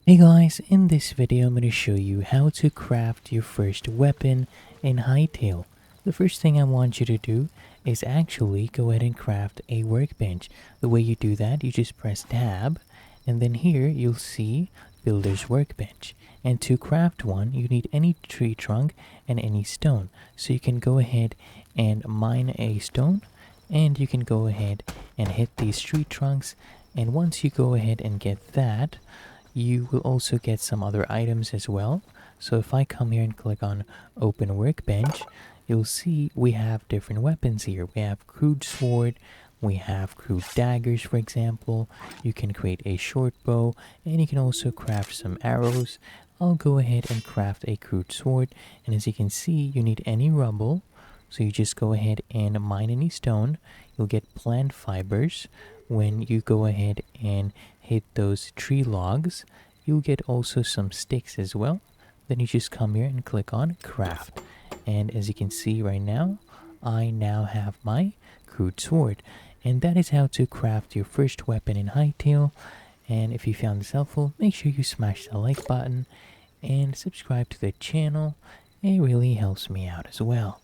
Hey guys, in this video I'm going to show you how to craft your first weapon in Hytale. The first thing I want you to do is actually go ahead and craft a workbench. The way you do that, you just press tab and then here you'll see builder's workbench. And to craft one, you need any tree trunk and any stone. So you can go ahead and mine a stone and you can go ahead and hit these tree trunks, and once you go ahead and get that, you will also get some other items as well. So if I come here and click on open workbench, you'll see we have different weapons here. We have crude sword, we have crude daggers, for example. You can create a short bow and you can also craft some arrows. I'll go ahead and craft a crude sword, and as you can see, you need any rubble. So you just go ahead and mine any stone. You'll get plant fibers. When you go ahead and hit those tree logs, you'll get also some sticks as well. Then you just come here and click on craft. And as you can see right now, I now have my crude sword. And that is how to craft your first weapon in Hytale. And if you found this helpful, make sure you smash the like button and subscribe to the channel. It really helps me out as well.